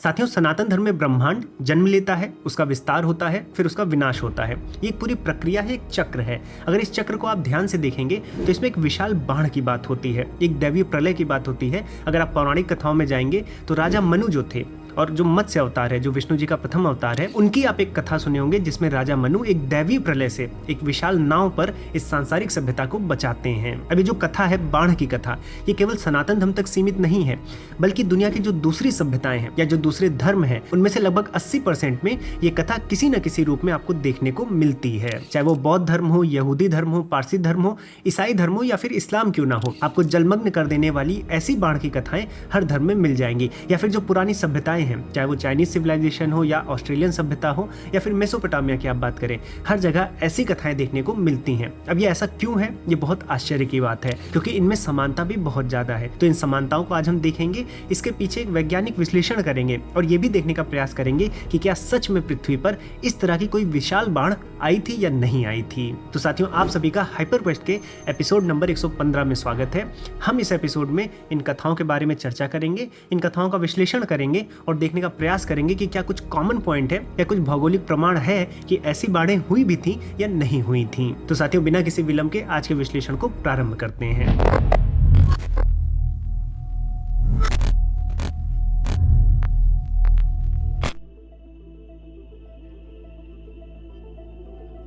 साथियों, सनातन धर्म में ब्रह्मांड जन्म लेता है, उसका विस्तार होता है, फिर उसका विनाश होता है। ये एक पूरी प्रक्रिया है, एक चक्र है। अगर इस चक्र को आप ध्यान से देखेंगे तो इसमें एक विशाल बाढ़ की बात होती है, एक दैवीय प्रलय की बात होती है। अगर आप पौराणिक कथाओं में जाएंगे तो राजा मनु जो थे और जो मत्स्य अवतार है, जो विष्णु जी का प्रथम अवतार है, उनकी आप एक कथा सुने होंगे जिसमें राजा मनु एक दैवीय प्रलय से एक विशाल नाव पर इस सांसारिक सभ्यता को बचाते हैं। अभी जो कथा है, बाढ़ की कथा, ये केवल सनातन धर्म तक सीमित नहीं है, बल्कि दुनिया की जो दूसरी सभ्यताएं हैं या जो दूसरे धर्म हैं, उनमें से लगभग 80% में ये कथा किसी न किसी रूप में आपको देखने को मिलती है। चाहे वो बौद्ध धर्म हो, यहूदी धर्म हो, पारसी धर्म हो, ईसाई धर्म हो या फिर इस्लाम क्यों ना हो, आपको जलमग्न कर देने वाली ऐसी बाढ़ की कथाएं हर धर्म में मिल जाएंगी। या फिर जो पुरानी सभ्यताएं हैं, चाहे वो चाइनीज सिविलाइजेशन हो या ऑस्ट्रेलियन सभ्यता हो या फिर मेसोपोटामिया की आप बात करें, हर जगह ऐसी कथाएं देखने को मिलती हैं। अब ये ऐसा क्यों है? ये बहुत आश्चर्य की बात है, क्योंकि इनमें समानता भी बहुत ज्यादा है। तो इन समानताओं को आज हम देखेंगे, इसके पीछे एक वैज्ञानिक विश्लेषण करेंगे और ये भी देखने का प्रयास करेंगे कि क्या सच में पृथ्वी पर इस तरह की कोई विशाल बाढ़ आई थी या नहीं आई थी। तो साथियों, आप सभी का हाइपर क्वेस्ट के एपिसोड नंबर 115 में स्वागत है। हम इस एपिसोड में इन कथाओं के बारे में चर्चा करेंगे, इन कथाओं का विश्लेषण करेंगे और देखने का प्रयास करेंगे कि क्या कुछ कॉमन पॉइंट है या कुछ भौगोलिक प्रमाण है कि ऐसी बाढ़ें हुई भी थी या नहीं हुई थी। तो साथियों, बिना किसी विलंब के आज के विश्लेषण को प्रारंभ करते हैं।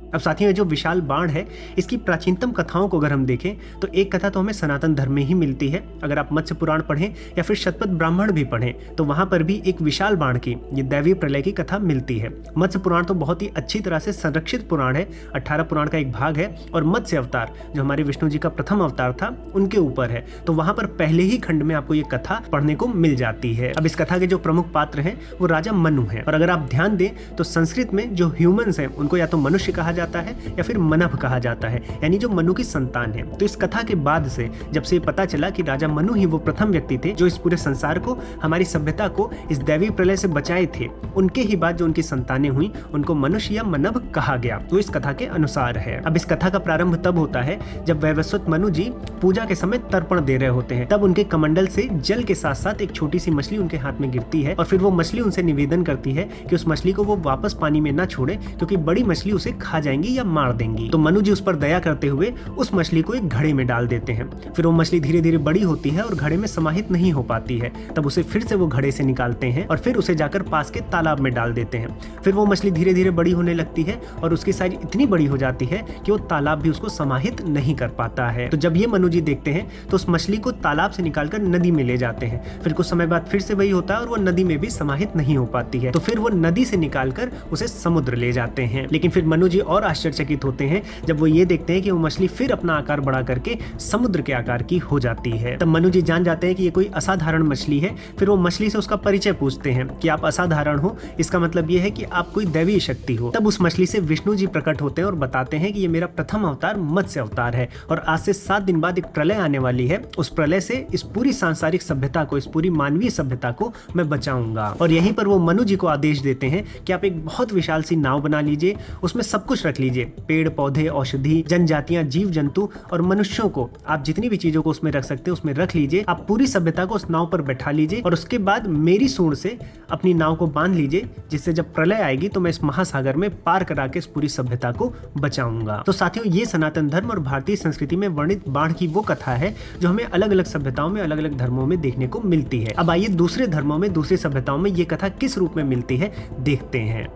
अब साथियों, ये जो विशाल बाढ़ है, इसकी प्राचीनतम कथाओं को अगर हम देखें तो एक कथा तो हमें सनातन धर्म में ही मिलती है। अगर आप मत्स्य पुराण पढ़ें या फिर शतपथ ब्राह्मण भी पढ़ें तो वहां पर भी एक विशाल बाढ़ की, ये दैवीय प्रलय की कथा मिलती है। मत्स्य पुराण तो बहुत ही अच्छी तरह से संरक्षित पुराण है, 18 पुराण का एक भाग है और मत्स्य अवतार जो हमारे विष्णु जी का प्रथम अवतार था, उनके ऊपर है। तो वहां पर पहले ही खंड में आपको ये कथा पढ़ने को मिल जाती है। अब इस कथा के जो प्रमुख पात्र हैं वो राजा मनु है, और अगर आप ध्यान दें तो संस्कृत में जो ह्यूमंस हैं उनको या तो मनुष्य कहा जाता है या फिर मनभ कहा जाता है, यानी जो मनु की संतान है। तो इस कथा के बाद से जब से पता चला कि राजा मनु ही वो प्रथम व्यक्ति थे जो इस पूरे संसार को, हमारी सभ्यता को इस दैवीय प्रलय से बचाए थे, उनके ही बाद जो उनकी संतानें हुई उनको मनुष्य या मनभ कहा गया। तो इस कथा के अनुसार है। अब इस कथा का प्रारंभ तब होता है जब वैवस्वत मनु जी पूजा के समय तर्पण दे रहे होते हैं। तब उनके कमंडल से जल के साथ साथ एक छोटी सी मछली उनके हाथ में गिरती है और फिर वो मछली उनसे निवेदन करती है कि उस मछली को वो वापस पानी में ना छोड़े, क्योंकि बड़ी मछली उसे खा जाएंगी या मार देंगी। तो मनु जी उस पर दया करते हुए उस मछली को एक घड़े में डाल देते हैं। फिर वो मछली धीरे धीरे बड़ी होती है और घड़े में समाहित नहीं हो पाती है। तब उसे फिर से वो घड़े से निकालते हैं और फिर उसे जाकर पास के तालाब में डाल देते हैं। फिर वो मछली धीरे धीरे बड़ी होने लगती है और उसकी साइज इतनी बड़ी हो जाती है कि वो तालाब भी उसको समाहित नहीं कर पाता है। तो जब ये मनु जी देखते हैं तो उस मछली को तालाब से निकालकर नदी में ले जाते हैं। फिर कुछ समय बाद फिर से वही होता है और वो नदी में भी समाहित नहीं हो पाती है। तो फिर वो नदी से निकालकर उसे समुद्र ले जाते हैं। लेकिन फिर मनु जी और आश्चर्यचकित होते हैं जब वो ये देखते हैं कि वो मछली फिर अपना आकार बढ़ा करके समुद्र के आकार की हो जाती है। तब मनु जी जान जाते हैं कि ये कोई असाधारण मछली है। फिर वो मछली से उसका परिचय पूछते हैं कि आप असाधारण हो, इसका मतलब ये है कि आप कोई दैवीय शक्ति हो। तब उस मछली से विष्णु जी प्रकट होते हैं और बताते हैं कि ये मेरा प्रथम अवतार मत्स्य अवतार है और आज से 7 दिन बाद एक प्रलय आने वाली है। उस प्रलय से इस पूरी सांसारिक सभ्यता को, इस पूरी मानवीय सभ्यता को मैं बचाऊंगा। और यहीं पर वो मनु जी को आदेश देते हैं कि आप एक बहुत विशाल सी नाव बना लीजिए, उसमें सब कुछ रख लीजिए, पेड़ पौधे, औषधि, जनजातियां, जीव जंतु और मनुष्यों को, आप जितनी भी चीजों को उसमें रख सकते हैं उसमें रख लीजिए। आप पूरी सभ्यता को उस नाव पर बैठा लीजिए और उसके बाद मेरी सूंड से अपनी नाव को बांध लीजिए, जिससे जब प्रलय आएगी तो मैं इस महासागर में पार करा के इस पूरी सभ्यता को बचाऊंगा। तो साथियों, ये सनातन धर्म और भारतीय संस्कृति में वर्णित बाढ़ की वो कथा है जो हमें अलग अलग सभ्यताओं में, अलग अलग धर्मों में देखने को मिलती है। अब आइए दूसरे धर्मों में, दूसरी सभ्यताओं में ये कथा किस रूप में मिलती है देखते हैं।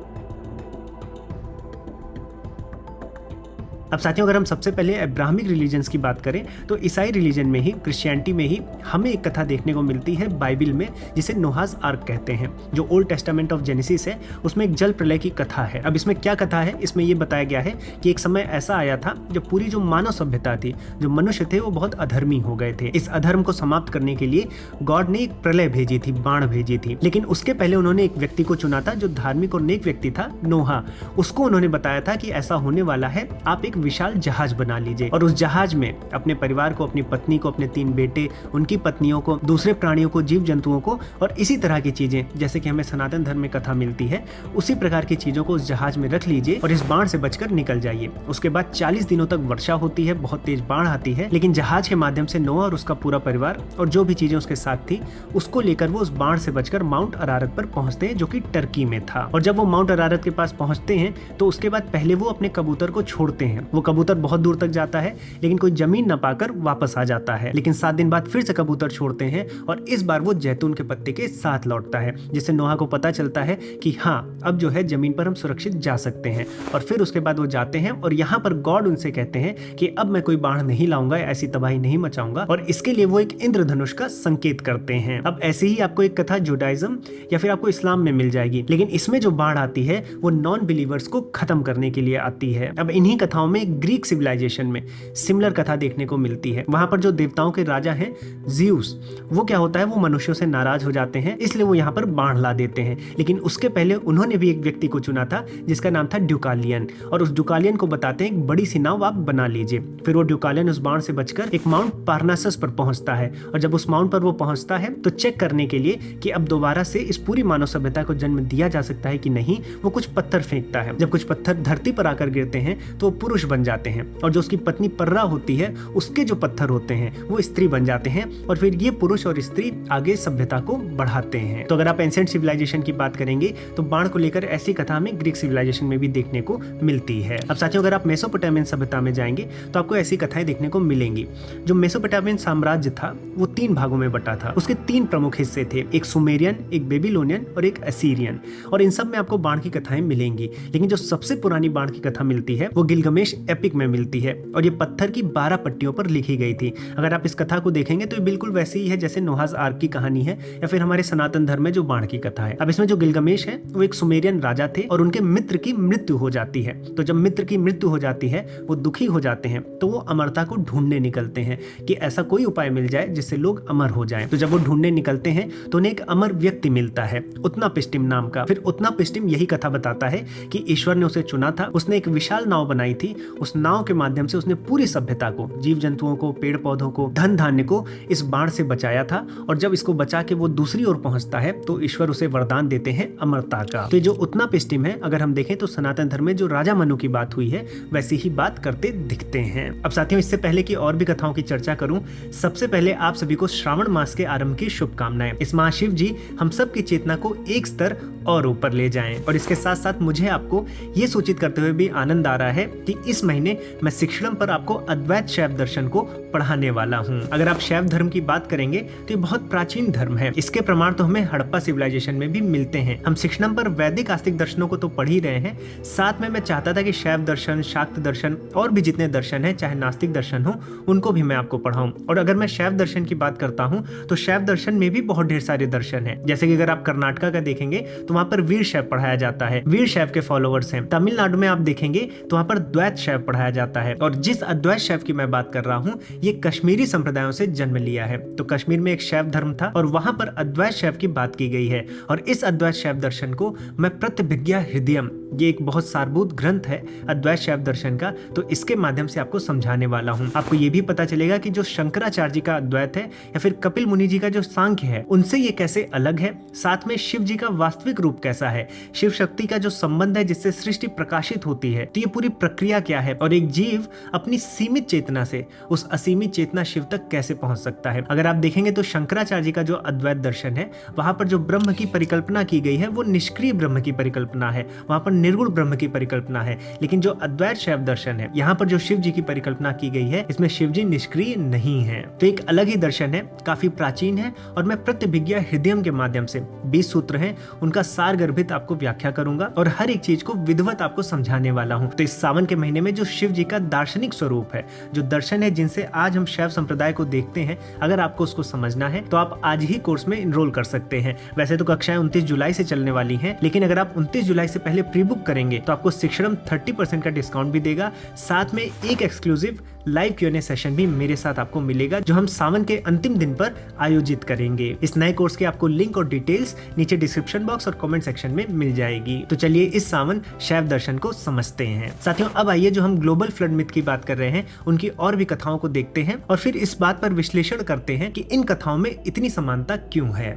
अब साथियों, अगर हम सबसे पहले अब्राहमिक रिलीजन्स की बात करें तो ईसाई रिलीजन में ही, क्रिश्चियनिटी में ही हमें एक कथा देखने को मिलती है बाइबल में, जिसे नोहाज आर्क कहते हैं। जो ओल्ड टेस्टामेंट ऑफ जेनेसिस है उसमें एक जल प्रलय की कथा है। अब इसमें क्या कथा है? इसमें यह बताया गया है कि एक समय ऐसा आया था जब पूरी जो मानव सभ्यता थी, जो मनुष्य थे, वो बहुत अधर्मी हो गए थे। इस अधर्म को समाप्त करने के लिए गॉड ने एक प्रलय भेजी थी, बाढ़ भेजी थी। लेकिन उसके पहले उन्होंने एक व्यक्ति को चुना था जो धार्मिक और नेक व्यक्ति था, नोहा। उसको उन्होंने बताया था कि ऐसा होने वाला है, आप एक विशाल जहाज बना लीजिए और उस जहाज में अपने परिवार को, अपनी पत्नी को, अपने 3 बेटे, उनकी पत्नियों को, दूसरे प्राणियों को, जीव जंतुओं को और इसी तरह की चीजें जैसे कि हमें सनातन धर्म में कथा मिलती है उसी प्रकार की चीजों को उस जहाज में रख लीजिए और इस बाढ़ से बचकर निकल जाइए। उसके बाद 40 दिनों तक वर्षा होती है, बहुत तेज बाढ़ आती है, लेकिन जहाज के माध्यम से नोआ और उसका पूरा परिवार और जो भी चीजें उसके साथ थी उसको लेकर वो उस बाढ़ से बचकर माउंट अरारत पर पहुंचते हैं जो कि टर्की में था। और जब वो माउंट अरारत के पास पहुंचते हैं तो उसके बाद पहले वो अपने कबूतर को छोड़ते हैं। वो कबूतर बहुत दूर तक जाता है लेकिन कोई जमीन न पाकर वापस आ जाता है, लेकिन 7 दिन बाद फिर से कबूतर छोड़ते हैं और इस बार वो जैतून के पत्ते के साथ लौटता है, जिससे नोहा को पता चलता है कि हाँ अब जो है जमीन पर हम सुरक्षित जा सकते हैं। और फिर उसके बाद वो जाते हैं और यहाँ पर गॉड उनसे कहते हैं कि अब मैं कोई बाढ़ नहीं लाऊंगा, ऐसी तबाही नहीं मचाऊंगा, और इसके लिए वो एक इंद्रधनुष का संकेत करते हैं। अब ऐसे ही आपको एक कथा जुडाइज्म या फिर आपको इस्लाम में मिल जाएगी, लेकिन इसमें जो बाढ़ आती है वो नॉन बिलीवर्स को खत्म करने के लिए आती है। अब इन्हीं कथाओं में ग्रीक सिविलाइजेशन में सिमिलर कथा देखने को मिलती है। वहां पर जो देवताओं के राजा हैं ज़्यूस, वो क्या होता है वो मनुष्यों से नाराज हो जाते हैं, इसलिए वो यहाँ पर बाढ़ ला देते हैं। लेकिन उसके पहले उन्होंने भी एक व्यक्ति को चुना था जिसका नाम था ड्यूकालियन, और उस ड्यूकालियन को बताते हैं एक बड़ी सी नाव आप बना लीजिए। फिर वो ड्यूकालियन उस बाढ़ से बचकर एक माउंट पार्नासस पर पहुंचता है, और जब उस माउंट पर वो पहुंचता है तो चेक करने के लिए कि अब दोबारा से इस पूरी मानव सभ्यता को जन्म दिया जा सकता है कि नहीं, वो कुछ पत्थर फेंकता है। जब कुछ पत्थर धरती पर आकर गिरते हैं तो वो पुरुष बन जाते हैं, और जो उसकी पत्नी पर्रा होती है उसके जो पत्थर होते हैं वो स्त्री बन जाते हैं, और फिर ये पुरुष और स्त्री आगे सभ्यता को बढ़ाते हैं। तो अगर आप एंशिएंट सिविलाइजेशन की बात करेंगे तो बाढ़ को लेकर ऐसी कथा हमें ग्रीक सिविलाइजेशन में भी देखने को मिलती है। अब साथियों अगर आप मेसोपोटामियन सभ्यता में जाएंगे तो आपको ऐसी कथाएं देखने को मिलेंगी। जो मेसोपोटामियन साम्राज्य था वो 3 भागों में बटा था। उसके 3 प्रमुख हिस्से थे, एक सुमेरियन, एक बेबीलोनियन और एक असीरियन, और इन सब में आपको बाढ़ की कथाएं मिलेंगी। लेकिन जो सबसे पुरानी बाढ़ की कथा मिलती है वो गिलगमेश एपिक में मिलती है, और ये पत्थर की 12 पट्टियों पर लिखी गई थी। अगर आप इस कथा को देखेंगे तो ये बिल्कुल वैसे ही है जैसे नोहाज आर्क की कहानी है या फिर हमारे सनातन धर्म में जो बाढ़ की कथा है। अब इसमें जो गिलगमेश है वो एक सुमेरियन राजा थे और उनके मित्र की मृत्यु हो जाती है। तो जब मित्र की मृत्यु हो जाती है वो दुखी हो जाते हैं, तो वो अमरता को ढूंढने निकलते हैं कि ऐसा कोई उपाय मिल जाए जिससे लोग अमर हो जाएं। तो जब वो ढूंढने निकलते हैं तो उन्हें एक अमर व्यक्ति मिलता है, उत्नापिष्टिम नाम का। फिर उत्नापिष्टिम यही कथा बताता है कि ईश्वर ने उसे चुना था, उसने एक विशाल नाव बनाई थी, उस नाव के माध्यम से उसने पूरी सभ्यता को, जीव जंतुओं को, पेड़ पौधों को, धन धान्य को इस बाढ़ से बचाया था। और जब इसको बचा के वो दूसरी ओर पहुंचता है तो ईश्वर उसे वरदान देते हैं अमरता का। तो जो उत्नापिष्टिम है, अगर हम देखें तो सनातन धर्म में जो राजा मनु की बात हुई है वैसी ही बात करते दिखते हैं। अब साथियों इससे पहले कि और भी कथाओं की चर्चा करूं, सबसे पहले आप सभी को श्रावण मास के आरंभ की शुभकामनाएं। इस महाशिव जी हम सब की चेतना को एक स्तर और ऊपर ले जाएं। और इसके साथ साथ मुझे आपको ये सूचित करते हुए भी आनंद आ रहा है कि इस महीने मैं शिक्षणम पर आपको अद्वैत शैव दर्शन को पढ़ाने वाला हूँ। अगर आप शैव धर्म की बात करेंगे तो ये बहुत प्राचीन धर्म है। इसके प्रमाण तो हमें हड़प्पा सिविलाइजेशन में भी मिलते हैं। हम शिक्षणम पर वैदिक आस्तिक दर्शनों को तो पढ़ ही रहे हैं, साथ में मैं चाहता था कि शैव दर्शन, शाक्त दर्शन और भी जितने दर्शन है, चाहे नास्तिक दर्शन हो, उनको भी मैं आपको पढ़ाऊं। और अगर मैं शैव दर्शन की बात करता हूं तो शैव दर्शन में भी बहुत ढेर सारे दर्शन हैं। जैसे कि अगर आप कर्नाटका का देखेंगे तो वहां पर वीर शैव पढ़ाया जाता है, वीर शैव के फॉलोअर्स हैं। तमिलनाडु में आप देखेंगे तो वहां पर द्वैत शैव पढ़ाया जाता है। और जिस अद्वैत शैव की मैं बात कर रहा हूं ये कश्मीरी संप्रदायों से जन्म लिया है। तो कश्मीर में एक शैव धर्म था और वहां पर अद्वैत शैव की बात की गई है। और इस अद्वैत शैव दर्शन को मैं प्रतिभिज्ञा हृदयम, ये एक बहुत सारभूत ग्रंथ है अद्वैत शैव दर्शन का, तो इसके माध्यम से आपको समझाने वाला हूं। आपको ये भी पता चलेगा कि जो शंकराचार्य जी का अद्वैत है या फिर कपिल मुनि जी का जो सांख्य है उनसे ये कैसे अलग है, साथ में शिव जी का वास्तविक रूप कैसा है, शिव शक्ति का जो संबंध है जिससे सृष्टि प्रकाशित होती है, तो ये पूरी प्रक्रिया क्या है, और एक जीव अपनी सीमित चेतना से उस असीमित चेतना शिव तक कैसे पहुंच सकता है। अगर आप देखेंगे तो शंकराचार्य जी का जो अद्वैत दर्शन है वहां पर जो ब्रह्म की परिकल्पना की गई है वो निष्क्रिय ब्रह्म की परिकल्पना है, वहां पर निर्गुण ब्रह्म की परिकल्पना है। लेकिन जो अद्वैत शैव दर्शन है यहाँ पर जो शिव जी की परिकल्पना की गई है इसमें शिव जी निष्क्रिय नहीं है। तो एक अलग ही दर्शन है, काफी प्राचीन है, और मैं प्रतिभिज्ञा हृदयम के माध्यम से 20 सूत्र हैं उनका सार गर्भित आपको व्याख्या करूंगा और हर एक चीज को विधिवत आपको समझाने वाला हूं। तो इस सावन के महीने में जो शिव जी का दार्शनिक स्वरूप है, जो दर्शन है जिनसे आज हम शैव संप्रदाय को देखते हैं, अगर आपको उसको समझना है तो आप आज ही कोर्स में इनरोल कर सकते हैं। वैसे तो कक्षाएं 29 जुलाई से चलने वाली हैं, लेकिन अगर आप 29 जुलाई से पहले प्री बुक करेंगे तो आपको शिक्षणम 30% का डिस्काउंट भी देगा, साथ में एक एक्सक्लूसिव लाइव Q&A सेशन भी मेरे साथ आपको मिलेगा, जो हम सावन के अंतिम दिन पर आयोजित करेंगे। इस नए कोर्स के आपको लिंक और डिटेल्स नीचे डिस्क्रिप्शन बॉक्स और कमेंट सेक्शन में मिल जाएगी। तो चलिए इस सावन शैव दर्शन को समझते हैं। साथियों, अब आइए जो हम ग्लोबल फ्लड मिथ की बात कर रहे हैं उनकी और भी कथाओं को देखते हैं और फिर इस बात पर विश्लेषण करते हैं कि इन कथाओं में इतनी समानता क्यों है।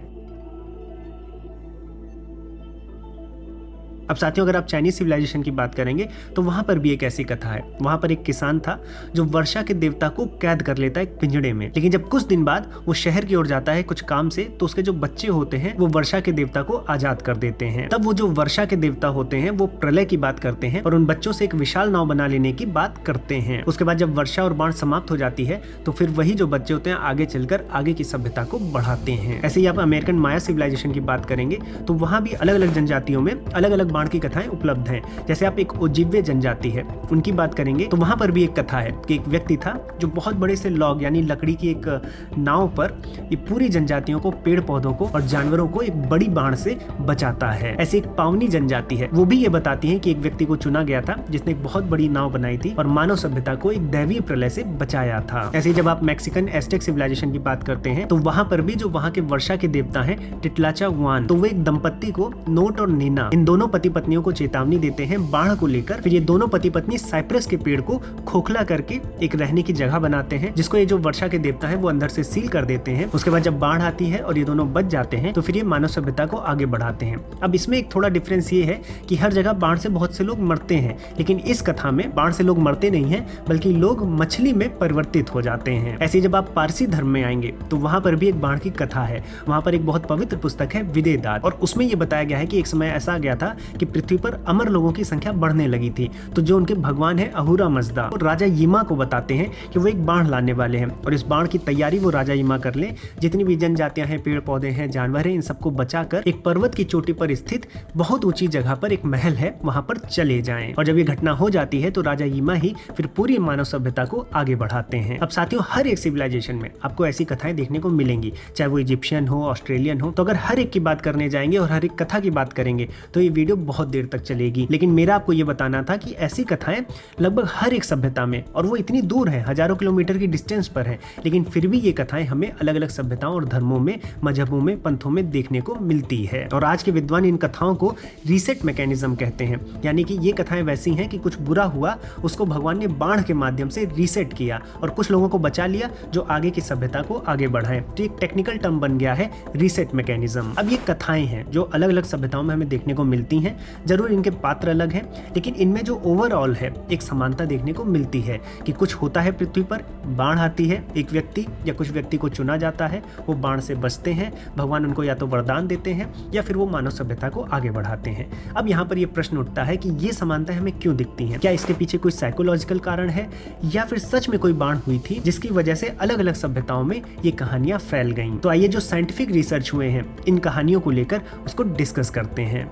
अब साथियों, अगर आप चाइनीज सिविलाइजेशन की बात करेंगे तो वहां पर भी एक ऐसी कथा है। वहां पर एक किसान था जो वर्षा के देवता को कैद कर लेता है एक पिंजड़े में, लेकिन जब कुछ दिन बाद वो शहर की ओर जाता है कुछ काम से, तो उसके जो बच्चे होते हैं वो वर्षा के देवता को आजाद कर देते हैं। तब वो जो वर्षा के देवता होते हैं वो प्रलय की बात करते हैं और उन बच्चों से एक विशाल नाव बना लेने की बात करते हैं। उसके बाद जब वर्षा और बाढ़ समाप्त हो जाती है तो फिर वही जो बच्चे होते हैं आगे चलकर आगे की सभ्यता को बढ़ाते हैं। ऐसे ही आप अमेरिकन माया सिविलाइजेशन की बात करेंगे तो वहां भी अलग अलग जनजातियों में अलग अलग बाढ़ की कथाएं उपलब्ध हैं। जैसे आप एक ओजिब्वे जनजाति है उनकी बात करेंगे तो वहां पर भी एक कथा है कि एक व्यक्ति था जो बहुत बड़े से लॉग यानी लकड़ी की एक नाव पर ये पूरी जनजातियों को, पेड़ पौधों को और जानवरों को एक बड़ी बाढ़ से बचाता है। ऐसे एक पावनी जनजाति है, वो भी ये बताती है कि एक व्यक्ति को चुना गया था जिसने एक बहुत बड़ी नाव बनाई थी और मानव सभ्यता को एक दैवीय प्रलय से बचाया था। ऐसे जब आप मैक्सिकन एस्टेक सिविलाइजेशन की बात करते हैं तो वहां पर भी जो वहां के वर्षा के देवता है टिटलाचाहुआन, तो वो एक दंपत्ति को, नोट और नीना, इन दोनों पति पत्नियों को चेतावनी देते हैं बाढ़ को लेकर। फिर ये दोनों पति पत्नी साइप्रस के पेड़ को खोखला करके एक रहने की जगह बनाते हैं, जिसको ये जो वर्षा के देवता है वो अंदर से सील कर देते हैं। उसके बाद जब बाढ़ आती है और ये दोनों बच जाते हैं तो फिर ये मानव सभ्यता को आगे बढ़ाते हैं। अब इसमें एक थोड़ा डिफरेंस ये है कि हर जगह बाढ़ से बहुत से लोग मरते हैं, लेकिन इस कथा में बाढ़ से लोग मरते नहीं है बल्कि लोग मछली में परिवर्तित हो जाते हैं। ऐसे जब आप पारसी धर्म में आएंगे तो वहां पर भी एक बाढ़ की कथा है। वहां पर एक बहुत पवित्र पुस्तक है विदेदात और उसमें ये बताया गया है कि एक समय ऐसा आ गया था कि पृथ्वी पर अमर लोगों की संख्या बढ़ने लगी थी। तो जो उनके भगवान है अहुरा मजदा, वो राजा यीमा को बताते हैं कि वो एक बाढ़ लाने वाले हैं और इस बाढ़ की तैयारी वो राजा यीमा कर ले। जितनी भी जनजातियां हैं, पेड़ पौधे हैं, जानवर हैं, इन सबको बचाकर एक पर्वत की चोटी पर स्थित बहुत ऊंची जगह पर एक महल है, वहां पर चले जाएं। और जब ये घटना हो जाती है तो राजा यीमा ही फिर पूरी मानव सभ्यता को आगे बढ़ाते हैं। अब साथियों, हर एक सिविलाइजेशन में आपको ऐसी कथाएं देखने को मिलेंगी, चाहे वो इजिप्शियन हो, ऑस्ट्रेलियन हो। तो अगर हर एक की बात करने जाएंगे और हर एक कथा की बात करेंगे तो ये वीडियो बहुत देर तक चलेगी, लेकिन मेरा आपको ये बताना था कि ऐसी कथाएं लगभग हर एक सभ्यता में, और वो इतनी दूर है, हजारों किलोमीटर की डिस्टेंस पर है, लेकिन फिर भी ये कथाएं हमें अलग अलग सभ्यताओं और धर्मों में, मजहबों में, पंथों में देखने को मिलती है। और आज के विद्वान इन कथाओं को रीसेट मैकेनिज्म कहते हैं, यानी कि ये कथाएं वैसी हैं कि कुछ बुरा हुआ उसको भगवान ने बाढ़ के माध्यम से रीसेट किया और कुछ लोगों को बचा लिया जो आगे की सभ्यता को आगे बढ़ाए। तो एक टेक्निकल टर्म बन गया है रीसेट मैकेनिज्म। अब ये कथाएं हैं जो अलग अलग सभ्यताओं में हमें देखने को मिलती हैं। जरूर इनके पात्र अलग हैं, लेकिन इनमें जो ओवरऑल है एक समानता देखने को मिलती है कि कुछ होता है पृथ्वी पर, बाढ़ आती है, एक व्यक्ति या कुछ व्यक्ति को चुना जाता है, वो बाढ़ से बचते हैं, भगवान उनको या तो वरदान देते हैं या फिर वो मानव सभ्यता को आगे बढ़ाते हैं। अब यहाँ पर ये प्रश्न उठता है कि ये समानता हमें क्यों दिखती है? क्या इसके पीछे कोई साइकोलॉजिकल कारण है या फिर सच में कोई बाढ़ हुई थी जिसकी वजह से अलग अलग सभ्यताओं में ये कहानियां फैल गईं? तो आइए जो साइंटिफिक रिसर्च हुए हैं इन कहानियों को लेकर उसको डिस्कस करते हैं।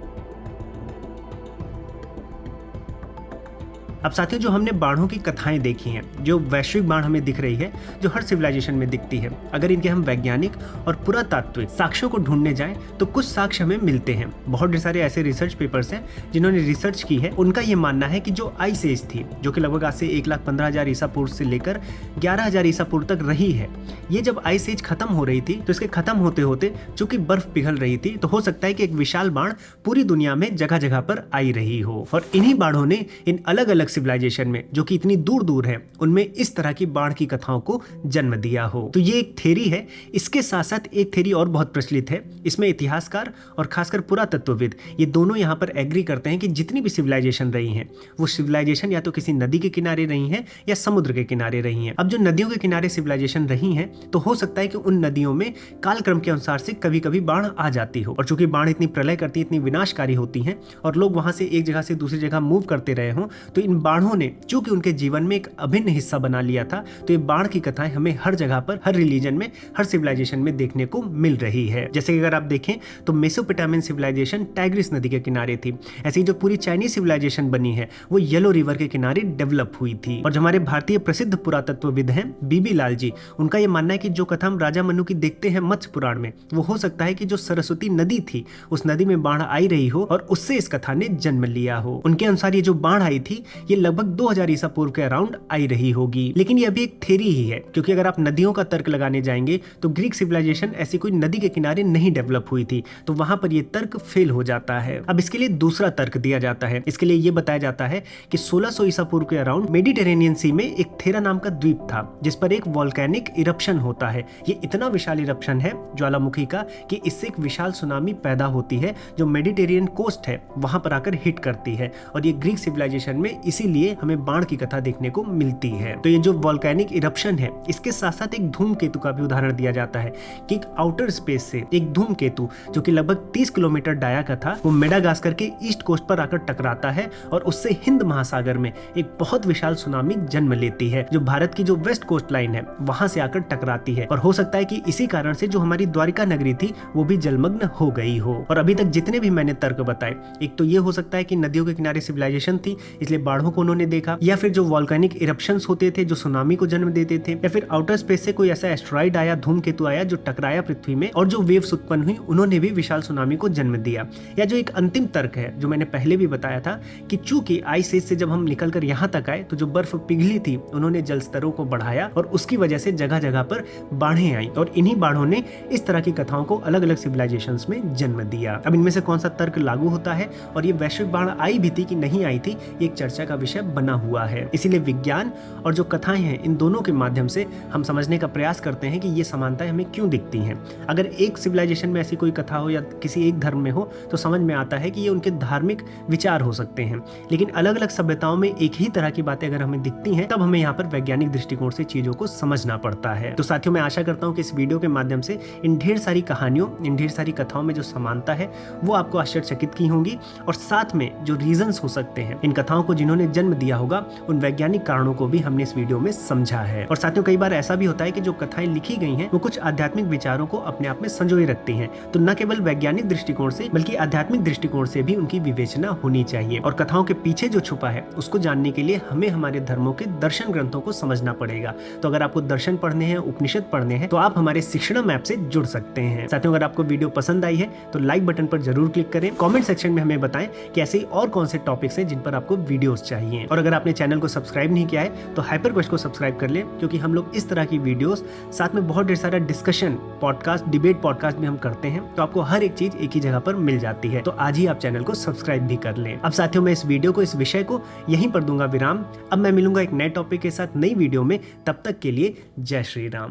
अब साथियों, जो हमने बाढ़ों की कथाएं देखी हैं, जो वैश्विक बाढ़ हमें दिख रही है, जो हर सिविलाइजेशन में दिखती है, अगर इनके हम वैज्ञानिक और पुरातात्विक साक्ष्यों को ढूंढने जाएं तो कुछ साक्ष्य हमें मिलते हैं। बहुत सारे ऐसे रिसर्च पेपर्स हैं जिन्होंने रिसर्च की है। उनका ये मानना है कि जो आइस एज थी, जो कि लगभग आज से 1,15,000 ईसा पूर्व से लेकर 11,000 ईसा पूर्व तक रही है, ये जब आइस एज खत्म हो रही थी तो इसके खत्म होते होते चूंकि बर्फ पिघल रही थी तो हो सकता है कि एक विशाल बाढ़ पूरी दुनिया में जगह जगह पर आई रही हो और इन्हीं बाढ़ों ने इन अलग अलग सिविलाइजेशन में, जो कि इतनी दूर दूर है, उनमें इस तरह की बाढ़ की कथाओं को जन्म दिया हो। तो ये एक थ्योरी है। इसके साथ साथ एक थ्योरी और बहुत प्रचलित है। इसमें इतिहासकार और खासकर पुरातत्वविद ये दोनों यहाँ पर एग्री करते हैं कि जितनी भी सिविलाइजेशन रही हैं वो सिविलाइजेशन या तो किसी नदी के किनारे रही हैं या समुद्र के किनारे रही हैं। अब जो नदियों के किनारे सिविलाइजेशन रही हैं तो हो सकता है कि उन नदियों में कालक्रम के अनुसार से कभी कभी बाढ़ आ जाती हो, और चूंकि बाढ़ इतनी प्रलय करती है, इतनी विनाशकारी होती है और लोग वहां से एक जगह से दूसरी जगह मूव करते रहे हों, तो इन बाढ़ों ने चूंकि उनके जीवन में एक अभिन्न हिस्सा बना लिया था, तो ये बाढ़ की कथाएं हमें हर जगह पर, हर रिलीजन में, हर सिविलाइजेशन में देखने को मिल रही है। जैसे कि अगर आप देखें तो मेसोपोटामियन सिविलाइजेशन टाइग्रिस नदी के किनारे थी। ऐसी जो पूरी चाइनीज सिविलाइजेशन बनी है वो येलो रिवर के किनारे डेवलप हुई थी। और जो हमारे भारतीय प्रसिद्ध पुरातत्वविद हैं बीबी लाल जी, उनका यह मानना है कि जो कथा हम राजा मनु की देखते हैं मत्स्य पुराण में, वो हो सकता है कि जो सरस्वती नदी थी उस नदी में बाढ़ आई रही हो और उससे इस कथा ने जन्म लिया हो। उनके अनुसार ये जो बाढ़ आई थी ये लगभग 2000 ईसा पूर्व के अराउंड आई रही होगी। लेकिन ये अभी एक थ्योरी ही है, क्योंकि अगर आप नदियों का तर्क लगाने जाएंगे तो ग्रीक सिविलाइजेशन ऐसी कोई नदी के किनारे नहीं डेवलप हुई थी, तो वहां पर ये तर्क फेल हो जाता है। अब इसके लिए दूसरा तर्क दिया जाता है। इसके लिए ये बताया जाता है कि 1600 ईसा पूर्व के अराउंड मेडिटेरेनियन सी में एक थेरा नाम का द्वीप था, जिस पर एक वोल्केनिक इरप्शन होता है। ये इतना विशाल इरप्शन है ज्वालामुखी का कि इससे एक विशाल सुनामी पैदा होती है जो मेडिटेरियन कोस्ट है वहां पर आकर हिट करती है, और ये ग्रीक सिविलाइजेशन में इसीलिए हमें बाण की कथा देखने को मिलती है। तो ये जो वोल्केनिक इरप्शन है, इसके साथ साथ एक धूमकेतु का भी उदाहरण दिया जाता है कि एक आउटर स्पेस से एक धूमकेतु जो कि लगभग 30 किलोमीटर डाया का था, वो मेडागास्कर के ईस्ट कोस्ट पर आकर टकराता है और उससे हिंद महासागर में एक बहुत विशाल सुनामी जन्म लेती है, जो भारत की जो वेस्ट कोस्ट लाइन है वहां से आकर टकराती है। और हो सकता है कि इसी कारण से जो हमारी द्वारिका नगरी थी वो भी जलमग्न हो गई हो। और अभी तक जितने भी मैंने तर्क बताए, एक तो ये हो सकता है कि नदियों के किनारे सिविलाइजेशन थी इसलिए बाढ़ों को उन्होंने देखा, या फिर जो वोल्केनिक इरप्शंस होते थे जो सुनामी को जन्म देते थे, या फिर आउटर स्पेस से कोई ऐसा एस्टेरॉइड आया, धूमकेतु आया जो टकराया पृथ्वी में और जो वेव्स उत्पन्न हुई उन्होंने भी विशाल सुनामी को जन्म दिया। या जो एक अंतिम तर्क है जो मैंने पहले भी बताया था कि चूंकि आइस एज से जब हम निकलकर यहाँ तक आए तो जो बर्फ पिघली थी उन्होंने जल स्तरों को बढ़ाया और उसकी वजह से जगह जगह पर बाढ़ें आई, और इन्हीं बाढ़ों ने इस तरह की कथाओं को अलग अलग सिविलाइजेशंस में जन्म दिया। अब इनमें से कौन सा तर्क लागू होता है और ये वैश्विक बाढ़ आई भी थी कि नहीं आई थी, ये एक चर्चा का विषय बना हुआ है। इसीलिए विज्ञान और जो कथाएं हैं इन दोनों के माध्यम से हम समझने का प्रयास करते हैं कि ये समानताएं हमें क्यों दिखती हैं। अगर एक सिविलाइजेशन में ऐसी कोई कथा हो या किसी एक धर्म में हो तो समझ में आता है कि ये उनके धार्मिक विचार हो सकते हैं, लेकिन अलग अलग सभ्यताओं में एक ही तरह की बातें अगर हमें दिखती हैं तब हमें यहाँ पर वैज्ञानिक दृष्टिकोण से चीजों को समझना पड़ता है। तो साथियों, मैं आशा करता हूँ कि इस वीडियो के माध्यम से इन ढेर सारी कहानियों, इन ढेर सारी कथाओं में जो समानता है वो आपको आश्चर्यचकित की होंगी, और साथ में जो रीजंस हो सकते हैं इन कथाओं को जिन्होंने जन्म दिया होगा उन वैज्ञानिक कारणों को भी हमने इस वीडियो में समझा है। और साथियों, कई बार ऐसा भी होता है कि जो कथाएं लिखी गई हैं वो कुछ आध्यात्मिक विचारों को अपने आप में संजोए रखती हैं, तो न केवल वैज्ञानिक दृष्टिकोण से बल्कि आध्यात्मिक दृष्टिकोण से भी उनकी विवेचना होनी चाहिए। और कथाओं के पीछे जो छुपा है उसको जानने के लिए हमें हमारे धर्मों के दर्शन ग्रंथों को समझना पड़ेगा। तो अगर आपको दर्शन पढ़ने हैं, उपनिषद पढ़ने हैं, तो आप हमारे शिक्षणम ऐप से जुड़ सकते हैं। साथियों, अगर आपको वीडियो पसंद आई है तो लाइक बटन पर जरूर क्लिक करें। कमेंट सेक्शन में हमें बताएं कि ऐसे ही और कौन से टॉपिक्स हैं जिन पर आपको वीडियोस चाहिए। और अगर आपने चैनल को सब्सक्राइब नहीं किया है तो हाइपर क्वेस्ट को सब्सक्राइब कर लें, क्योंकि हम लोग इस तरह की वीडियोस साथ में बहुत ढेर सारा डिस्कशन पॉडकास्ट, डिबेट पॉडकास्ट भी हम करते हैं, तो आपको हर एक चीज एक ही जगह पर मिल जाती है। तो आज ही आप चैनल को सब्सक्राइब भी कर लें। अब साथियों, मैं इस वीडियो को, इस विषय को यहीं पर दूंगा विराम। अब मैं मिलूंगा एक नए टॉपिक के साथ नई वीडियो में। तब तक के लिए जय श्री राम।